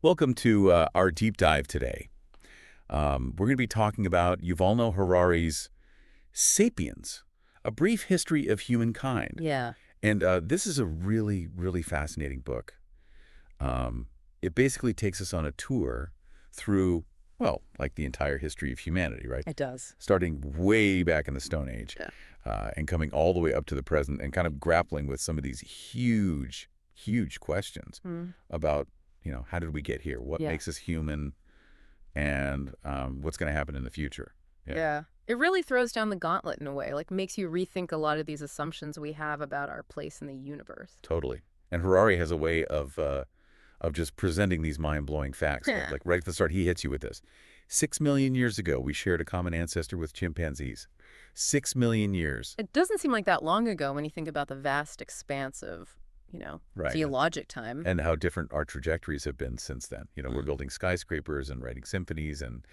Welcome to our deep dive today. We're going to be talking about Yuval Noah Harari's Sapiens, A Brief History of Humankind. Yeah. And this is a really, really fascinating book. It basically takes us on a tour through, well, like the entire history of humanity, right? It does. Starting way back in the Stone Age and coming all the way up to the present and kind of grappling with some of these huge, huge questions about how did we get here? What Yeah. makes us human? And what's going to happen in the future? Yeah. It really throws down the gauntlet in a way, like makes you rethink a lot of these assumptions we have about our place in the universe. Totally. And Harari has a way of just presenting these mind-blowing facts. Like right at the start, he hits you with this. 6 million years ago, we shared a common ancestor with chimpanzees. 6 million years. It doesn't seem like that long ago when you think about the vast expanse of, Right. geologic time. And how different our trajectories have been since then. We're building skyscrapers and writing symphonies, and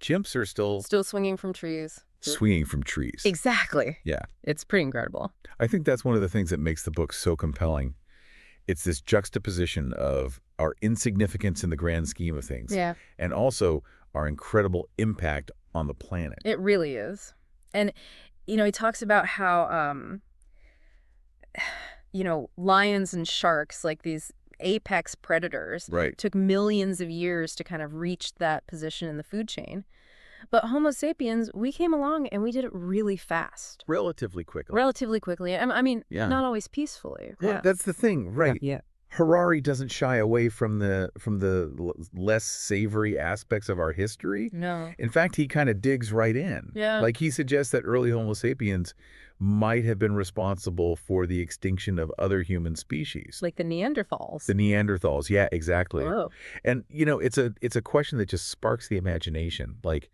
chimps are still Still swinging from trees. swinging from trees. Exactly. Yeah. It's pretty incredible. I think that's one of the things that makes the book so compelling. It's this juxtaposition of our insignificance in the grand scheme of things. Yeah. And also our incredible impact on the planet. It really is. And, he talks about how, lions and sharks, like these apex predators, Right. took millions of years to kind of reach that position in the food chain. But Homo sapiens, we came along and we did it really fast. Relatively quickly. Relatively quickly. I mean, Yeah. not always peacefully. Yeah, that's the thing, right? Yeah. Harari doesn't shy away from the less savory aspects of our history. No. In fact, he kind of digs right in. Yeah. Like he suggests that early Homo sapiens might have been responsible for the extinction of other human species. Like the Neanderthals. The Neanderthals, yeah, exactly. Whoa. And it's a question that just sparks the imagination. Like,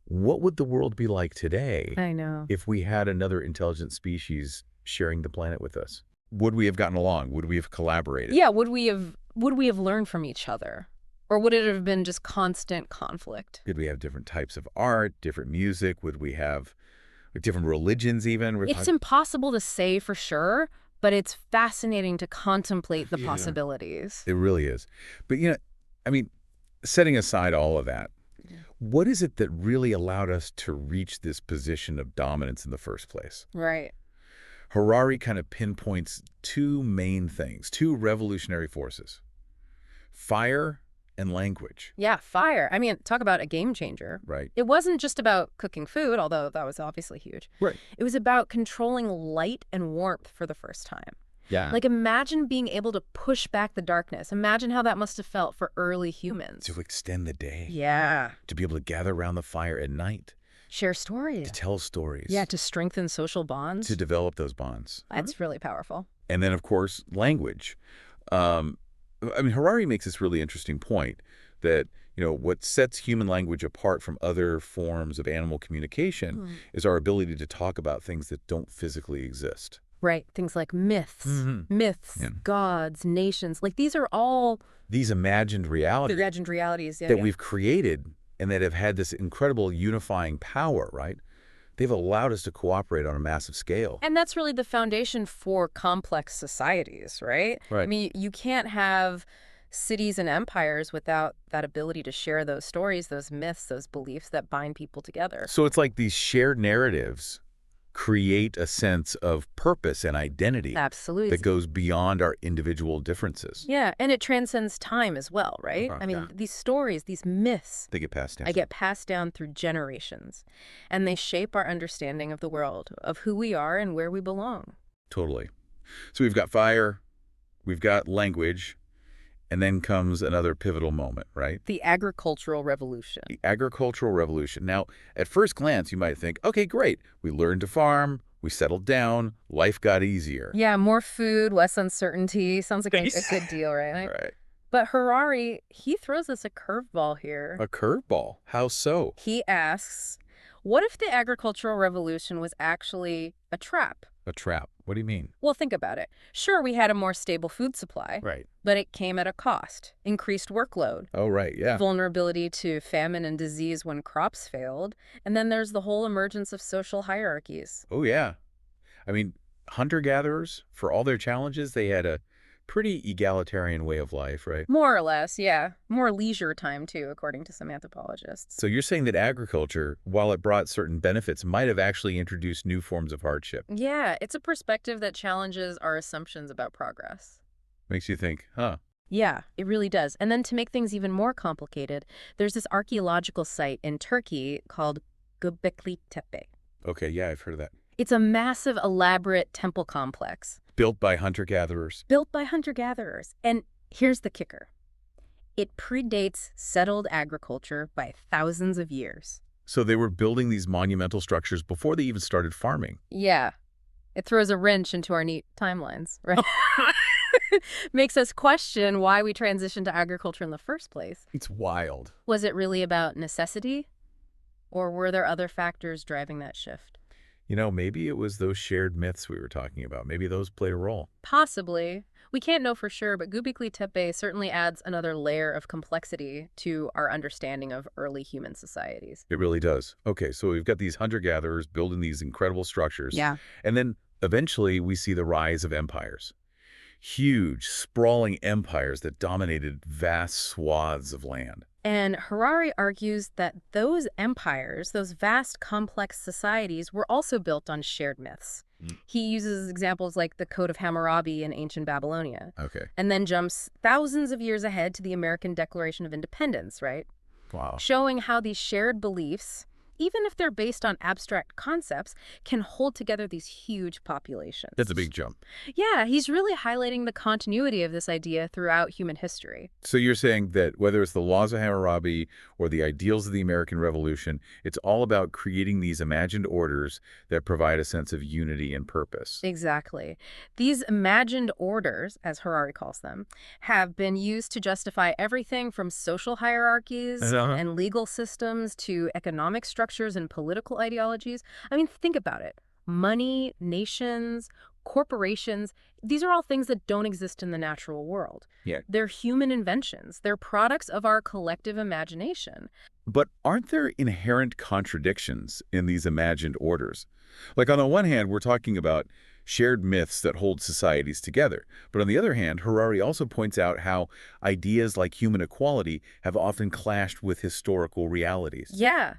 what would the world be like today I know. if we had another intelligent species sharing the planet with us? Would we have gotten along? Would we have collaborated? Yeah, would we have learned from each other? Or would it have been just constant conflict? Could we have different types of art, different music? Would we have different religions even? It's impossible to say for sure, but it's fascinating to contemplate the possibilities. It really is. But, setting aside all of that, what is it that really allowed us to reach this position of dominance in the first place? Right. Harari kind of pinpoints two main things, two revolutionary forces: fire and language. Yeah, fire. I mean, talk about a game changer. Right. It wasn't just about cooking food, although that was obviously huge. Right. It was about controlling light and warmth for the first time. Yeah. Like, imagine being able to push back the darkness. Imagine how that must have felt for early humans. To extend the day. Yeah. To be able to gather around the fire at night. Share stories. To tell stories. Yeah, to strengthen social bonds. To develop those bonds. That's really powerful. And then, of course, language. Harari makes this really interesting point that, what sets human language apart from other forms of animal communication is our ability to talk about things that don't physically exist. Right. Things like myths, gods, nations. Like, these are all These imagined realities that we've created and that have had this incredible unifying power, right? They've allowed us to cooperate on a massive scale. And that's really the foundation for complex societies, right? Right. I mean, you can't have cities and empires without that ability to share those stories, those myths, those beliefs that bind people together. So it's like these shared narratives create a sense of purpose and identity Absolutely. that goes beyond our individual differences. Yeah, and it transcends time as well, right? I mean, these stories, these myths, They get passed down. I get passed down through generations, and they shape our understanding of the world, of who we are and where we belong. Totally. So we've got fire, we've got language, and then comes another pivotal moment, right? The agricultural revolution. The agricultural revolution. Now, at first glance, you might think, okay, great. We learned to farm, we settled down, life got easier. Yeah, more food, less uncertainty. Sounds like a good deal, right? Right. But Harari, he throws us a curveball here. A curveball? How so? He asks, what if the agricultural revolution was actually a trap? A trap. What do you mean? Well, think about it. Sure, we had a more stable food supply, Right. but it came at a cost. Increased workload, Oh, right, yeah. vulnerability to famine and disease when crops failed, and then there's the whole emergence of social hierarchies. Oh, yeah. Hunter-gatherers, for all their challenges, they had a pretty egalitarian way of life, right? More or less, yeah. More leisure time, too, according to some anthropologists. So you're saying that agriculture, while it brought certain benefits, might have actually introduced new forms of hardship. Yeah, it's a perspective that challenges our assumptions about progress. Makes you think, huh? Yeah, it really does. And then to make things even more complicated, there's this archaeological site in Turkey called Göbekli Tepe. Okay, yeah, I've heard of that. It's a massive, elaborate temple complex Built by hunter-gatherers. built by hunter-gatherers. And here's the kicker. It predates settled agriculture by thousands of years. So they were building these monumental structures before they even started farming. Yeah, it throws a wrench into our neat timelines, right? Makes us question why we transitioned to agriculture in the first place. It's wild. Was it really about necessity? Or were there other factors driving that shift? You know, maybe it was those shared myths we were talking about. Maybe those played a role. Possibly. We can't know for sure, but Göbekli Tepe certainly adds another layer of complexity to our understanding of early human societies. It really does. Okay, so we've got these hunter-gatherers building these incredible structures. Yeah. And then eventually we see the rise of empires. Huge, sprawling empires that dominated vast swaths of land. And Harari argues that those empires, those vast, complex societies, were also built on shared myths. He uses examples like the Code of Hammurabi in ancient Babylonia, Okay. and then jumps thousands of years ahead to the American Declaration of Independence, right? Wow. Showing how these shared beliefs, even if they're based on abstract concepts, can hold together these huge populations. That's a big jump. Yeah, he's really highlighting the continuity of this idea throughout human history. So you're saying that whether it's the laws of Hammurabi or the ideals of the American Revolution, it's all about creating these imagined orders that provide a sense of unity and purpose. Exactly. These imagined orders, as Harari calls them, have been used to justify everything from social hierarchies and legal systems to economic structures and political ideologies. I mean, think about it. Money, nations, corporations, these are all things that don't exist in the natural world. Yeah. They're human inventions. They're products of our collective imagination. But aren't there inherent contradictions in these imagined orders? Like on the one hand, we're talking about shared myths that hold societies together. But on the other hand, Harari also points out how ideas like human equality have often clashed with historical realities. Yeah,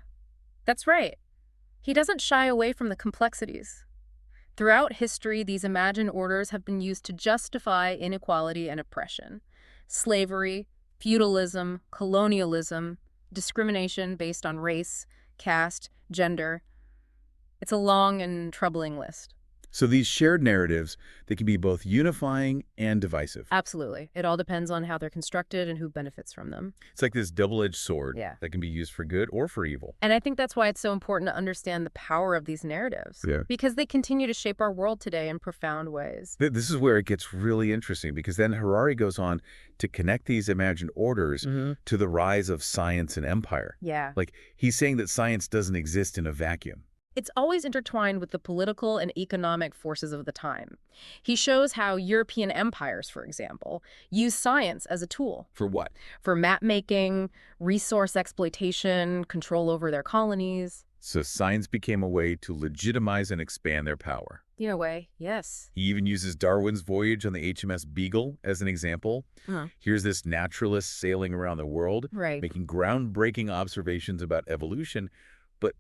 that's right. He doesn't shy away from the complexities. Throughout history, these imagined orders have been used to justify inequality and oppression. Slavery, feudalism, colonialism, discrimination based on race, caste, gender. It's a long and troubling list. So these shared narratives, they can be both unifying and divisive. Absolutely. It all depends on how they're constructed and who benefits from them. It's like this double-edged sword Yeah. that can be used for good or for evil. And I think that's why it's so important to understand the power of these narratives. Yeah. Because they continue to shape our world today in profound ways. This is where it gets really interesting, because then Harari goes on to connect these imagined orders to the rise of science and empire. Yeah. Like, he's saying that science doesn't exist in a vacuum. It's always intertwined with the political and economic forces of the time. He shows how European empires, for example, use science as a tool For what? for map-making, resource exploitation, control over their colonies. So science became a way to legitimize and expand their power. In a way, yes. He even uses Darwin's voyage on the HMS Beagle as an example. Here's this naturalist sailing around the world, Right. making groundbreaking observations about evolution, but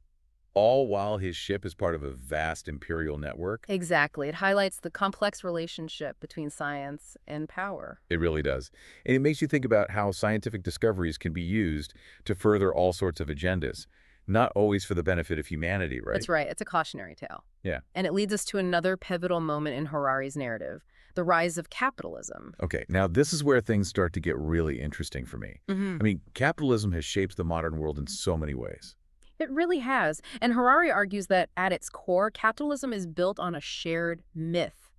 all while his ship is part of a vast imperial network. Exactly. It highlights the complex relationship between science and power. It really does. And it makes you think about how scientific discoveries can be used to further all sorts of agendas, not always for the benefit of humanity, right? That's right. It's a cautionary tale. Yeah. And it leads us to another pivotal moment in Harari's narrative, the rise of capitalism. Okay, now this is where things start to get really interesting for me. I mean, capitalism has shaped the modern world in so many ways. It really has. And Harari argues that at its core, capitalism is built on a shared myth,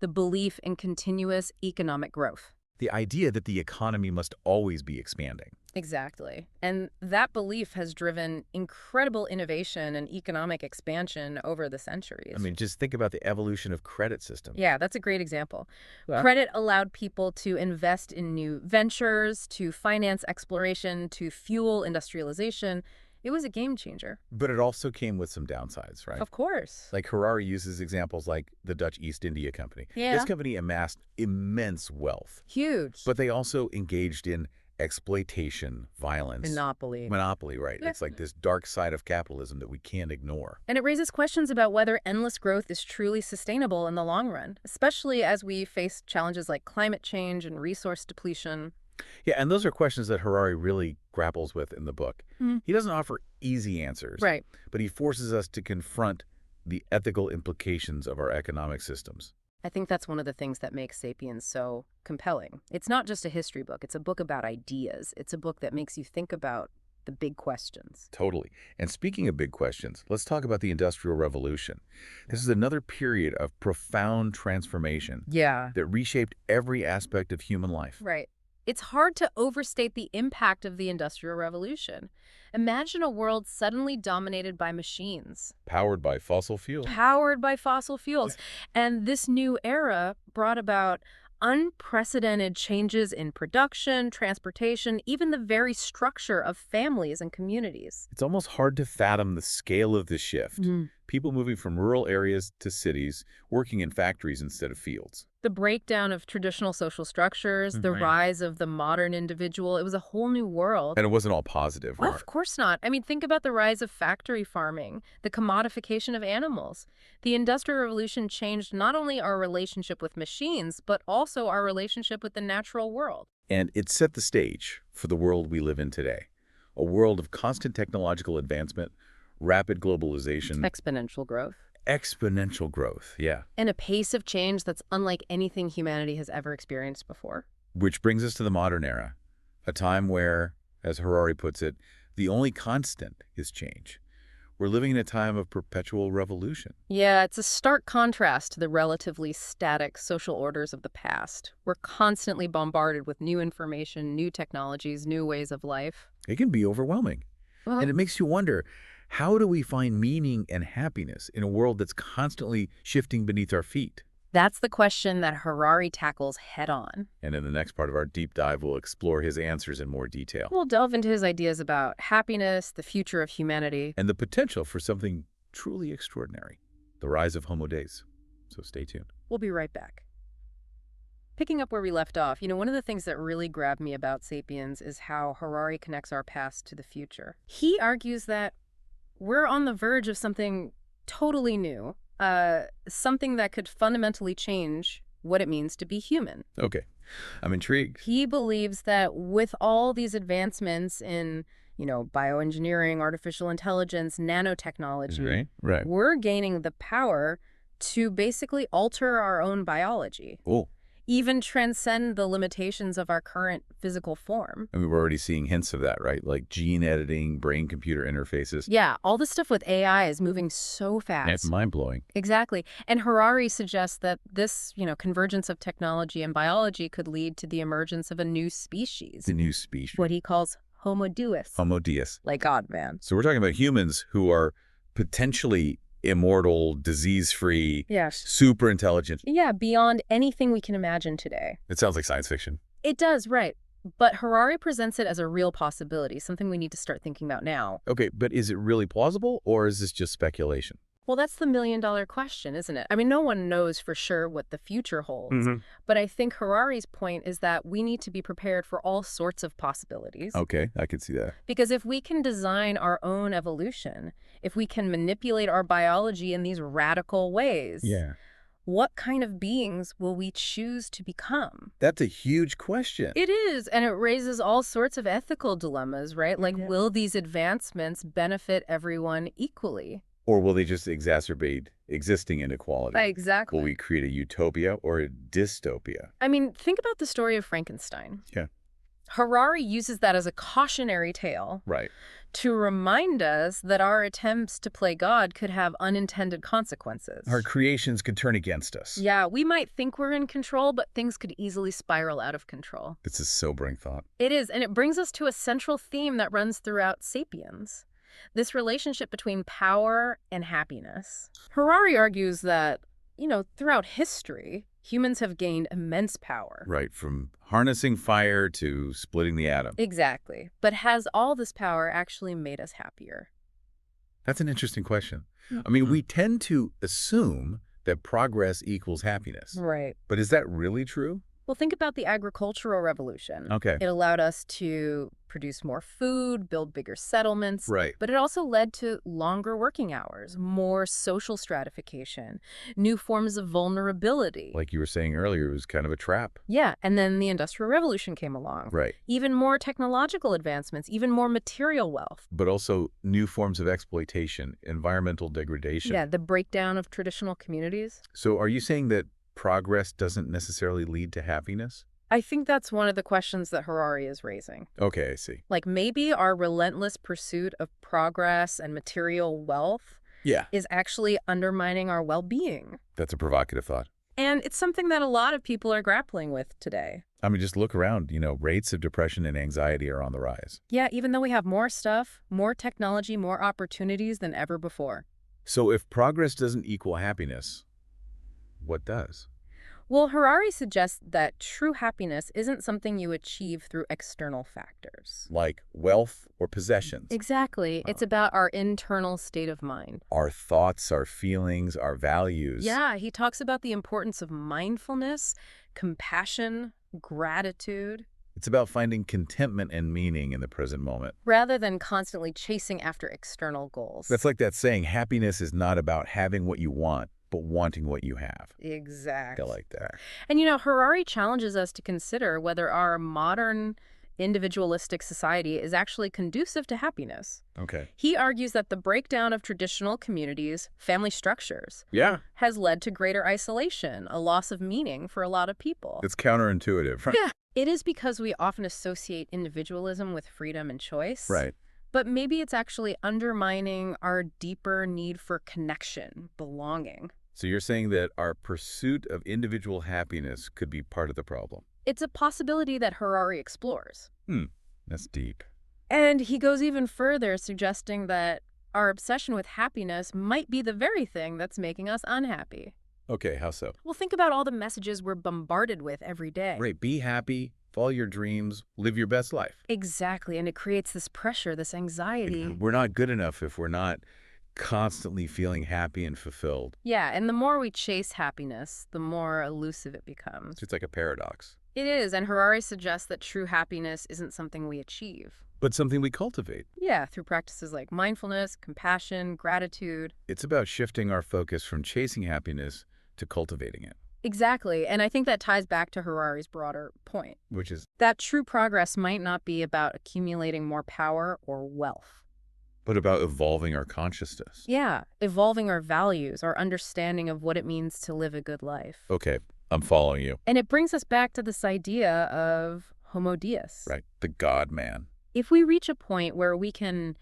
the belief in continuous economic growth. The idea that the economy must always be expanding. Exactly. And that belief has driven incredible innovation and economic expansion over the centuries. I mean, just think about the evolution of credit systems. Yeah, that's a great example. Yeah. Credit allowed people to invest in new ventures, to finance exploration, to fuel industrialization. It was a game changer. But it also came with some downsides, right? Of course. Like Harari uses examples like the Dutch East India Company. Yeah. This company amassed immense wealth, Huge. but they also engaged in exploitation, violence. Monopoly, right. Yeah. It's like this dark side of capitalism that we can't ignore. And it raises questions about whether endless growth is truly sustainable in the long run, especially as we face challenges like climate change and resource depletion. Yeah, and those are questions that Harari really grapples with in the book. He doesn't offer easy answers, Right. but he forces us to confront the ethical implications of our economic systems. I think that's one of the things that makes Sapiens so compelling. It's not just a history book. It's a book about ideas. It's a book that makes you think about the big questions. Totally. And speaking of big questions, let's talk about the Industrial Revolution. This is another period of profound transformation Yeah. that reshaped every aspect of human life. Right. It's hard to overstate the impact of the Industrial Revolution. Imagine a world suddenly dominated by machines. Powered by fossil fuels. Powered by fossil fuels. And this new era brought about unprecedented changes in production, transportation, even the very structure of families and communities. It's almost hard to fathom the scale of this shift. People moving from rural areas to cities, working in factories instead of fields. The breakdown of traditional social structures, the Right. rise of the modern individual, it was a whole new world. And it wasn't all positive, Well, right? of course not. I mean, think about the rise of factory farming, the commodification of animals. The Industrial Revolution changed not only our relationship with machines, but also our relationship with the natural world. And it set the stage for the world we live in today. A world of constant technological advancement, rapid globalization, Exponential growth. exponential growth, yeah. And a pace of change that's unlike anything humanity has ever experienced before. Which brings us to the modern era, a time where, as Harari puts it, the only constant is change. We're living in a time of perpetual revolution. Yeah, it's a stark contrast to the relatively static social orders of the past. We're constantly bombarded with new information, new technologies, new ways of life. It can be overwhelming. Well, And it makes you wonder, how do we find meaning and happiness in a world that's constantly shifting beneath our feet? that's the question that Harari tackles head on. And in the next part of our deep dive, we'll explore his answers in more detail. We'll delve into his ideas about happiness, the future of humanity. And the potential for something truly extraordinary, the rise of Homo Deus. So stay tuned. We'll be right back. Picking up where we left off, one of the things that really grabbed me about Sapiens is how Harari connects our past to the future. He argues that we're on the verge of something totally new, something that could fundamentally change what it means to be human. Okay, I'm intrigued. He believes that with all these advancements in, bioengineering, artificial intelligence, nanotechnology, Right. we're gaining the power to basically alter our own biology, Oh, even transcend the limitations of our current physical form. I mean, we're already seeing hints of that, right? Like gene editing, brain-computer interfaces. Yeah, all this stuff with AI is moving so fast. It's mind-blowing. Exactly. And Harari suggests that this, convergence of technology and biology could lead to the emergence of a new species, The new species. what he calls Homo Deus, Homo Deus. like God, man. So we're talking about humans who are potentially immortal, disease-free, Yes. super intelligent. Yeah, beyond anything we can imagine today. It sounds like science fiction. It does, right. But Harari presents it as a real possibility, something we need to start thinking about now. Okay, but is it really plausible, or is this just speculation? Well, that's the million-dollar question, isn't it? I mean, no one knows for sure what the future holds. But I think Harari's point is that we need to be prepared for all sorts of possibilities. Okay, I can see that. Because if we can design our own evolution, if we can manipulate our biology in these radical ways, what kind of beings will we choose to become? That's a huge question. It is, and it raises all sorts of ethical dilemmas, right? Like, will these advancements benefit everyone equally? Or will they just exacerbate existing inequality? Exactly. Will we create a utopia or a dystopia? I mean, think about the story of Frankenstein. Yeah. Harari uses that as a cautionary tale Right. to remind us that our attempts to play God could have unintended consequences. Our creations could turn against us. Yeah, we might think we're in control, but things could easily spiral out of control. It's a sobering thought. It is, and it brings us to a central theme that runs throughout Sapiens. This relationship between power and happiness. Harari argues that, throughout history, Humans have gained immense power. Right, from harnessing fire to splitting the atom. Exactly. But has all this power actually made us happier? That's an interesting question. I mean, we tend to assume that progress equals happiness. Right. But is that really true? Well, think about the agricultural revolution. Okay. It allowed us to produce more food, build bigger settlements. Right. But it also led to longer working hours, more social stratification, new forms of vulnerability. Like you were saying earlier, it was kind of a trap. Yeah, and then the Industrial Revolution came along. Right. Even more technological advancements, even more material wealth. But also new forms of exploitation, environmental degradation. Yeah, the breakdown of traditional communities. So are you saying that progress doesn't necessarily lead to happiness? I think that's one of the questions that Harari is raising. Okay, I see. Like maybe our relentless pursuit of progress and material wealth Yeah. is actually undermining our well-being. That's a provocative thought. And it's something that a lot of people are grappling with today. I mean, just look around, rates of depression and anxiety are on the rise. Yeah, even though we have more stuff, more technology, more opportunities than ever before. So if progress doesn't equal happiness, what does? Well, Harari suggests that true happiness isn't something you achieve through external factors. Like wealth or possessions? Exactly. It's about our internal state of mind. Our thoughts, our feelings, our values. Yeah, he talks about the importance of mindfulness, compassion, gratitude, It's about finding contentment and meaning in the present moment. rather than constantly chasing after external goals. That's like that saying, happiness is not about having what you want, but wanting what you have. Exactly. I like that. And Harari challenges us to consider whether our modern individualistic society is actually conducive to happiness. Okay. He argues that the breakdown of traditional communities, family structures, Yeah. has led to greater isolation, a loss of meaning for a lot of people. It's counterintuitive, right? Yeah. It is because we often associate individualism with freedom and choice. Right. But maybe it's actually undermining our deeper need for connection, belonging. So you're saying that our pursuit of individual happiness could be part of the problem. It's a possibility that Harari explores. That's deep. And he goes even further, suggesting that our obsession with happiness might be the very thing that's making us unhappy. Okay, how so? Well, think about all the messages we're bombarded with every day. Right, be happy, follow your dreams, live your best life. Exactly, and it creates this pressure, this anxiety. We're not good enough if we're not constantly feeling happy and fulfilled. Yeah, and the more we chase happiness, the more elusive it becomes. It's like a paradox. It is, and Harari suggests that true happiness isn't something we achieve. But something we cultivate. Yeah, through practices like mindfulness, compassion, gratitude. It's about shifting our focus from chasing happiness to cultivating it. Exactly, and I think that ties back to Harari's broader point. Which is, That true progress might not be about accumulating more power or wealth. but about evolving our consciousness. Yeah, evolving our values, our understanding of what it means to live a good life. Okay, I'm following you. And it brings us back to this idea of homo deus. Right, the God man. If we reach a point where we can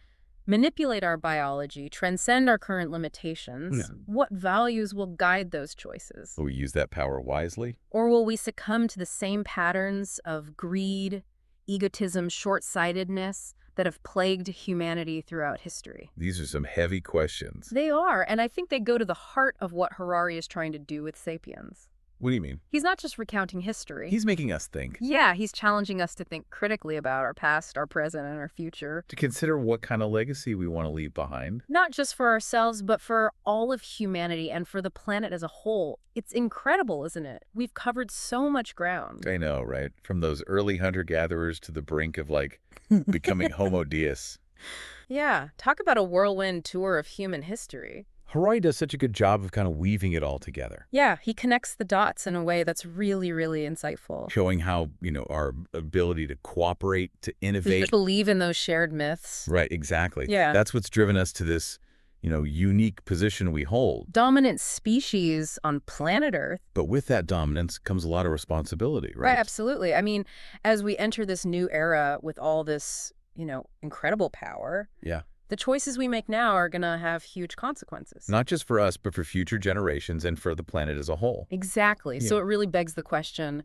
manipulate our biology, transcend our current limitations, what values will guide those choices? Will we use that power wisely? Or will we succumb to the same patterns of greed, egotism, short-sightedness that have plagued humanity throughout history? These are some heavy questions. They are, and I think they go to the heart of what Harari is trying to do with Sapiens. What do you mean? He's not just recounting history. He's making us think. Yeah, he's challenging us to think critically about our past, our present, and our future. To consider what kind of legacy we want to leave behind. Not just for ourselves, but for all of humanity and for the planet as a whole. It's incredible, isn't it? We've covered so much ground. I know, right? From those early hunter-gatherers to the brink of, becoming homo deus. Yeah, talk about a whirlwind tour of human history. Harari does such a good job of kind of weaving it all together. Yeah, he connects the dots in a way that's really, really insightful. Showing how, our ability to cooperate, to innovate. Believe in those shared myths. Right, exactly. Yeah. That's what's driven us to this, unique position we hold. Dominant species on planet Earth. But with that dominance comes a lot of responsibility, right? Right, absolutely. I mean, as we enter this new era with all this, incredible power. Yeah. The choices we make now are going to have huge consequences. Not just for us, but for future generations and for the planet as a whole. Exactly. Yeah. So it really begs the question,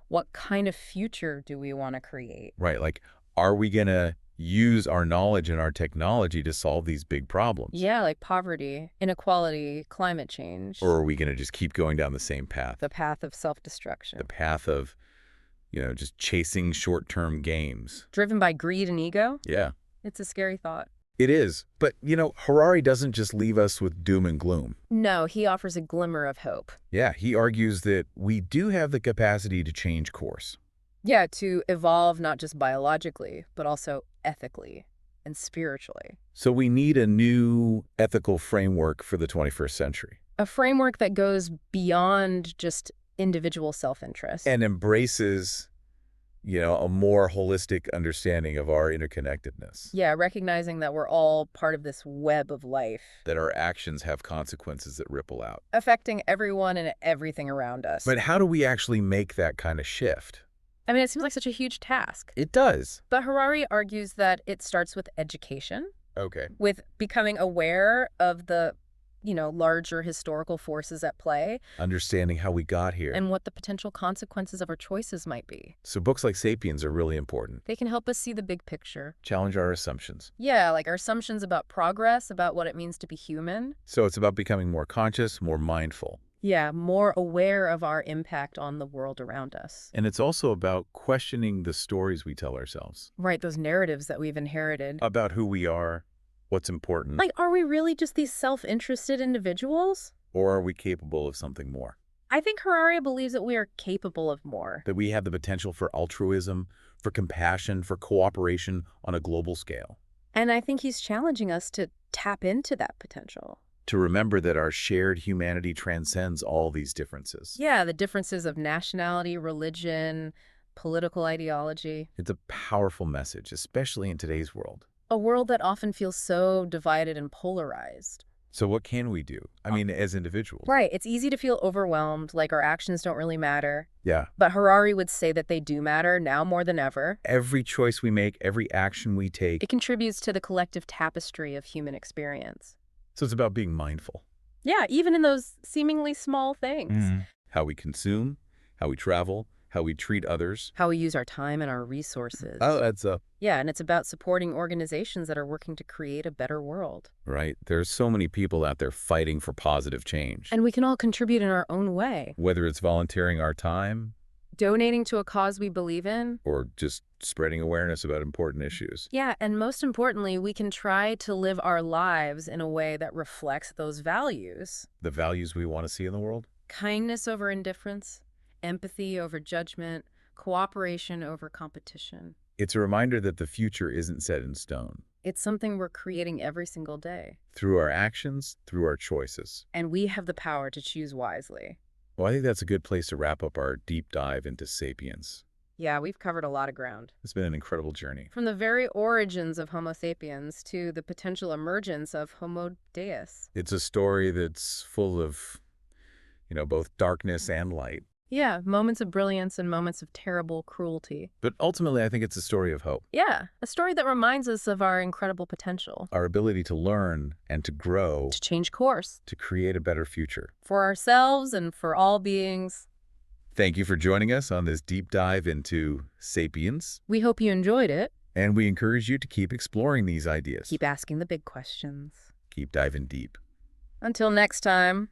what kind of future do we want to create? Right. Are we going to use our knowledge and our technology to solve these big problems? Yeah, like poverty, inequality, climate change. Or are we going to just keep going down the same path? The path of self-destruction. The path of, just chasing short-term gains. Driven by greed and ego? Yeah. It's a scary thought. It is. But, Harari doesn't just leave us with doom and gloom. No, he offers a glimmer of hope. Yeah, he argues that we do have the capacity to change course. Yeah, to evolve not just biologically, but also ethically and spiritually. So we need a new ethical framework for the 21st century. A framework that goes beyond just individual self-interest. And embraces, a more holistic understanding of our interconnectedness. Yeah, recognizing that we're all part of this web of life. That our actions have consequences that ripple out. Affecting everyone and everything around us. But how do we actually make that kind of shift? I mean, it seems like such a huge task. It does. But Harari argues that it starts with education. Okay. With becoming aware of the, larger historical forces at play. Understanding how we got here. And what the potential consequences of our choices might be. So books like Sapiens are really important. They can help us see the big picture. Challenge our assumptions. Yeah, like our assumptions about progress, about what it means to be human. So it's about becoming more conscious, more mindful. Yeah, more aware of our impact on the world around us. And it's also about questioning the stories we tell ourselves. Right, those narratives that we've inherited. About who we are, what's important. Like, are we really just these self-interested individuals? Or are we capable of something more? I think Harari believes that we are capable of more. That we have the potential for altruism, for compassion, for cooperation on a global scale. And I think he's challenging us to tap into that potential. To remember that our shared humanity transcends all these differences. Yeah, the differences of nationality, religion, political ideology. It's a powerful message, especially in today's world. A world that often feels so divided and polarized. So what can we do? I mean, as individuals. Right. It's easy to feel overwhelmed, like our actions don't really matter. Yeah. But Harari would say that they do matter now more than ever. Every choice we make, every action we take. It contributes to the collective tapestry of human experience. So it's about being mindful. Yeah, even in those seemingly small things. How we consume, how we travel, how we treat others. How we use our time and our resources. Oh, that's up. Yeah, and it's about supporting organizations that are working to create a better world. Right. There's so many people out there fighting for positive change. And we can all contribute in our own way. Whether it's volunteering our time. Donating to a cause we believe in. Or just spreading awareness about important issues. Yeah, and most importantly, we can try to live our lives in a way that reflects those values. The values we want to see in the world? Kindness over indifference, empathy over judgment, cooperation over competition. It's a reminder that the future isn't set in stone. It's something we're creating every single day. Through our actions, through our choices. And we have the power to choose wisely. Well, I think that's a good place to wrap up our deep dive into Sapiens. Yeah, we've covered a lot of ground. It's been an incredible journey. From the very origins of Homo sapiens to the potential emergence of Homo deus. It's a story that's full of, both darkness and light. Yeah, moments of brilliance and moments of terrible cruelty. But ultimately, I think it's a story of hope. Yeah, a story that reminds us of our incredible potential. Our ability to learn and to grow. To change course. To create a better future. For ourselves and for all beings. Thank you for joining us on this deep dive into Sapiens. We hope you enjoyed it. And we encourage you to keep exploring these ideas. Keep asking the big questions. Keep diving deep. Until next time.